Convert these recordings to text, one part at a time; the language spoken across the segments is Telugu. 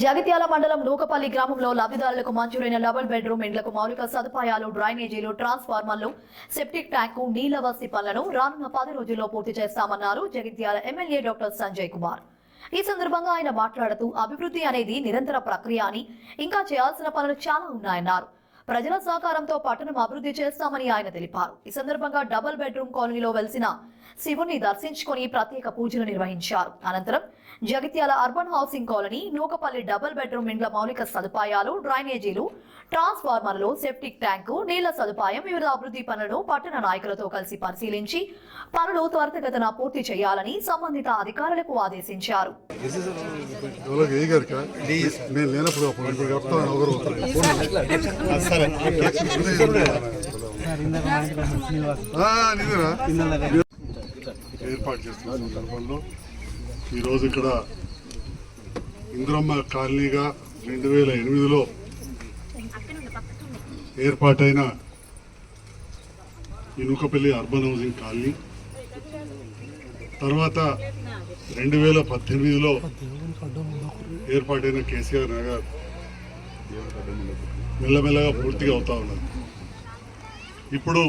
జగిత్యాల మండలం నూకపల్లి గ్రామంలో లబ్ధిదారులకు మంజూరైన డబుల్ బెడ్రూమ్ ఇండ్లకు మౌలిక సదుపాయాలు, డ్రైనేజీలు, ట్రాన్స్ఫార్మర్లు, సెప్టిక్ ట్యాంకు, నీళ్ల వసతి పనులను రానున్న 10 రోజుల్లో పూర్తి చేస్తామన్నారు జగిత్యాల ఎమ్మెల్యే డాక్టర్ సంజయ్ కుమార్. ఈ సందర్భంగా ఆయన మాట్లాడుతూ అభివృద్ధి అనేది నిరంతర ప్రక్రియ అని, ఇంకా చేయాల్సిన పనులు చాలా ఉన్నాయన్నారు. ప్రజల సహకారంతో పట్టణం అభివృద్ధి చేస్తామని ఆయన తెలిపారు. ఈ సందర్భంగా డబుల్ బెడ్రూమ్ కాలనీలో వెలిసిన శివుని దర్శించుకుని ప్రత్యేక పూజలు నిర్వహించారు. అనంతరం Jagtial urban housing colony, Nukapalli double bedroom ఇండ్ల మౌలిక సదుపాయాలు, డ్రైనేజీలు, ట్రాన్స్ఫార్మర్లు, సెప్టిక్ ట్యాంకు, నీళ్ల సదుపాయం, వివిధ అభివృద్ధి పనులను పట్టణ నాయకులతో కలిసి పరిశీలించి పనులు త్వరితగతిన పూర్తి చేయాలని సంబంధిత అధికారులకు ఆదేశించారు. ఏర్పాటు చేస్తున్న సందర్భంలో ఈరోజు ఇక్కడ ఇంద్రమ్మ కాలనీగా 2008లో ఏర్పాటైన ఈ నూకపల్లి అర్బన్ హౌసింగ్ కాలనీ తర్వాత 2018లో ఏర్పాటైన కేసీఆర్ నగర్ మెల్లమెల్లగా పూర్తిగా అవుతా ఉన్నది. ఇప్పుడు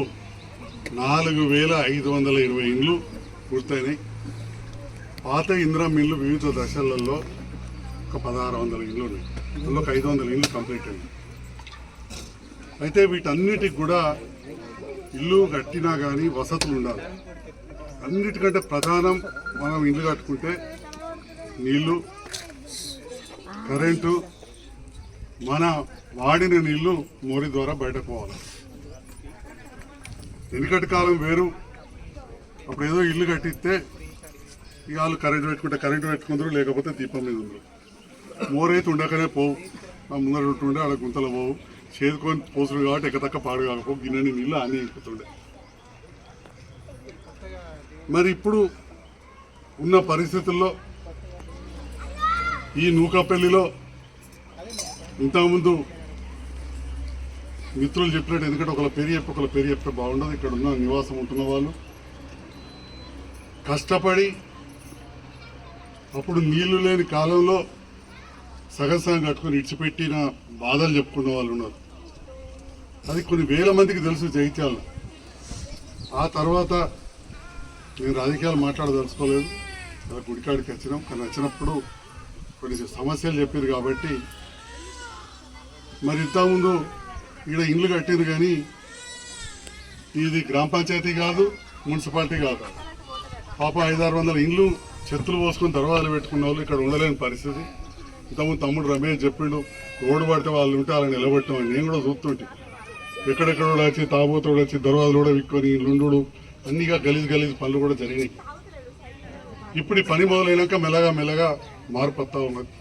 4520 ఇండ్లు పూర్తయినాయి. పాత ఇందిరమ్మ ఇల్లు వివిధ దశలలో ఒక 1600 ఇండ్లు ఉన్నాయి. అందులో 500 ఇండ్లు కంప్లీట్ అయింది. అయితే వీటన్నిటికి కూడా ఇల్లు కట్టినా కానీ వసతులు ఉండాలి. అన్నిటికంటే ప్రధానం మనం ఇల్లు కట్టుకుంటే నీళ్లు, కరెంటు, మన వాడిన నీళ్లు మోరి ద్వారా బయటకు పోవాలి. వెనుకటి కాలం వేరు. అప్పుడు ఏదో ఇల్లు కట్టిస్తే ఇక వాళ్ళు కరెంటు పెట్టుకుందరు, లేకపోతే దీపం మీద ఉండరు. మోరైతే ఉండకనే పోవు. ఆ ముందర ఉంటుండే అలా గుంతలు పోవు. చేదుకొని పోసుడు కాబట్టి ఎక్కతక్క పాడు కాకపోవు. గిన్నెని నీళ్ళు అన్నీ ఇంకుతుండే. మరి ఇప్పుడు ఉన్న పరిస్థితుల్లో ఈ నూకపల్లిలో ఇంతకుముందు మిత్రులు చెప్పినట్టు, ఎందుకంటే ఒకళ్ళ పేరు చెప్తే బాగుండదు. ఇక్కడ ఉన్న నివాసం ఉంటున్న వాళ్ళు కష్టపడి అప్పుడు నీళ్లు లేని కాలంలో సగం కట్టుకొని ఇడిచిపెట్టిన బాధలు చెప్పుకున్న వాళ్ళు ఉన్నారు. అది కొన్ని వేల మందికి తెలుసు జగిత్యాల. ఆ తర్వాత నేను రాజకీయాలు మాట్లాడదలుచుకోలేదు. అలా గుడికాడికి వచ్చినాం. కానీ వచ్చినప్పుడు కొన్ని సమస్యలు చెప్పారు కాబట్టి మరి ఇంతకుముందు ఇక్కడ ఇండ్లు కట్టింది. కానీ ఇది గ్రామ పంచాయతీ కాదు, మున్సిపాలిటీ కాదు. పాప 500-600 ఇండ్లు చెత్తలు పోసుకొని దర్వాజాలు పెట్టుకున్న వాళ్ళు ఇక్కడ ఉండలేని పరిస్థితి. ఇంతకుముందు తమ్ముడు రమేష్ చెప్పిండు, రోడ్డు పడితే వాళ్ళు ఉంటే అలా నిలబెట్టామని. నేను కూడా చూస్తుంటే ఎక్కడెక్కడ వచ్చి తాబోతోడు వచ్చి దర్వాజాలు కూడా విక్కొని లుండు అన్నిగా గలీజ్ పనులు కూడా జరిగినాయి. ఇప్పుడు ఈ పని మొదలైనాక మెల్లగా మార్పు వస్తూ ఉన్నది.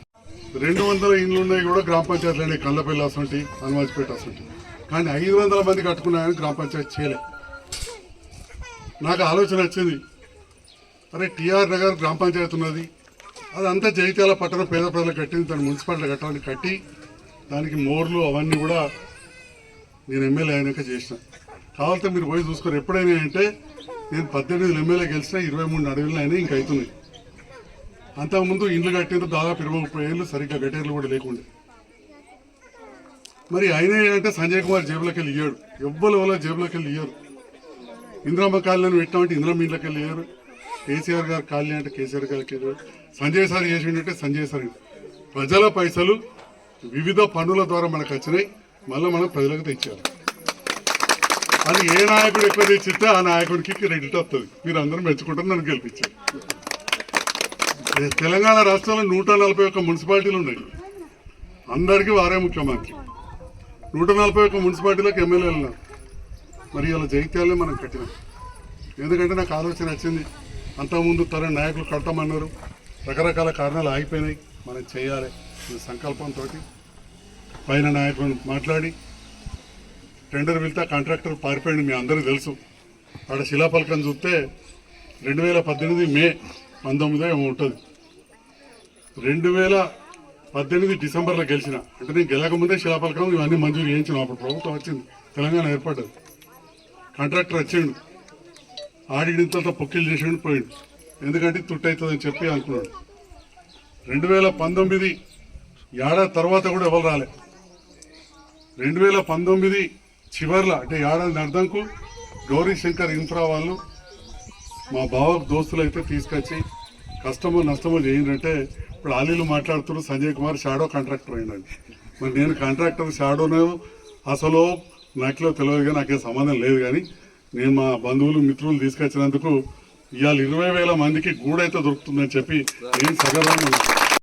200 ఇండ్లు ఉన్నాయి కూడా గ్రామ పంచాయతీలు అయినాయి. కళ్ళపల్లి అసంటి, హనుమాజ్పేట అసంటి. కానీ 500 మంది కట్టుకున్నాయని గ్రామ పంచాయతీ చేయలే. నాకు ఆలోచన వచ్చింది, అరే టీఆర్ నగర్ గ్రామ పంచాయతీ ఉన్నది, అదంతా జగిత్యాల పట్టణ పేద ప్రజలకు కట్టింది. దాన్ని మున్సిపాలిటీ కట్టాలని కట్టి దానికి మోర్లు అవన్నీ కూడా నేను ఎమ్మెల్యే అయినాక చేసిన. కావాలంటే మీరు పోయి చూసుకోరు. ఎప్పుడైనా అంటే నేను 18 ఎమ్మెల్యే గెలిచిన 23 అడవులు అయినా ఇంక అవుతున్నాయి. అంతకుముందు ఇండ్లు కట్టిన దాదాపు 20-30 ఏళ్ళు సరిగ్గా గటేర్లు కూడా లేకుండే. మరి అయినా అంటే సంజయ్ కుమార్ జేబులోకి వెళ్ళి ఇయ్యాడు. ఎవ్వరు జేబులోకి వెళ్ళి ఇయ్యారు. ఇందిరమ్మ కాలనీ పెట్టామంటే ఇందిరమ్మ ఇంట్లోకి వెళ్ళి ఇయ్యారు. కేసీఆర్ గారు కాలనీ అంటే కేసీఆర్ గారికి వెళ్ళారు. సంజయ్ సార్ చేసిండే సంజయ్ సార్. ప్రజల పైసలు వివిధ పనుల ద్వారా మనకు వచ్చినాయి. మళ్ళీ మనం ప్రజలకు తెచ్చారు. అది ఏ నాయకుడు ఎక్కువ తెచ్చిస్తే ఆ నాయకుడికి క్రెడిట్ వస్తుంది. మీరు అందరూ మెచ్చుకుంటారు, నన్ను గెలిపించారు. తెలంగాణ రాష్ట్రంలో 141 మున్సిపాలిటీలు ఉన్నాయి. అందరికీ వారే ముఖ్యమంత్రి. 141 మున్సిపాలిటీలకు ఎమ్మెల్యేలు ఉన్నారు. మరి ఇలా జగిత్యాలనే మనం కట్టినాం. ఎందుకంటే నాకు ఆలోచన వచ్చింది, అంతకుముందు తరం నాయకులు కడతామన్నారు, రకరకాల కారణాలు ఆగిపోయినాయి. మనం చేయాలి ఈ సంకల్పంతో పైన నాయకులను మాట్లాడి టెండర్ వెళ్తే కాంట్రాక్టర్ పారిపోయింది. మీ అందరికీ తెలుసు. అక్కడ శిలాఫలకం చూస్తే 2018 మే 19 ఏమో ఉంటుంది. 2018 డిసెంబర్లో గెలిచిన. అంటే నేను గెలకముందే శిలాఫలకం ఇవన్నీ మంజూరు చేయించినాం. అప్పుడు ప్రభుత్వం వచ్చింది, తెలంగాణ ఏర్పడ్డది. కాంట్రాక్టర్ వచ్చిండు, ఆడినంత పొక్కిలు చేసిండు, పోయిండు. ఎందుకంటే తుట్టు అవుతుందని చెప్పి అనుకున్నాడు. 2019 ఏడాది తర్వాత కూడా ఎవరు రాలే. 2019 చివర్ల అంటే ఏడాది అర్థంకు గౌరీ శంకర్ ఇన్ఫ్రా వాళ్ళు మా బావ దోస్తులు అయితే తీసుకొచ్చి కష్టమో నష్టమో చేయండి. ఇప్పుడు ఆలీలు మాట్లాడుతున్నారు సంజయ్ కుమార్ షాడో కాంట్రాక్టర్ అయిందండి. మరి నేను కాంట్రాక్టర్ షాడోనో అసలు నాకులో తెలియదుగా నాకేం సంబంధం లేదు. కానీ నేను మా బంధువులు మిత్రులు తీసుకొచ్చినందుకు ఇవాళ 20,000 మందికి గూడైతే దొరుకుతుందని చెప్పి నేను సగర్వంగా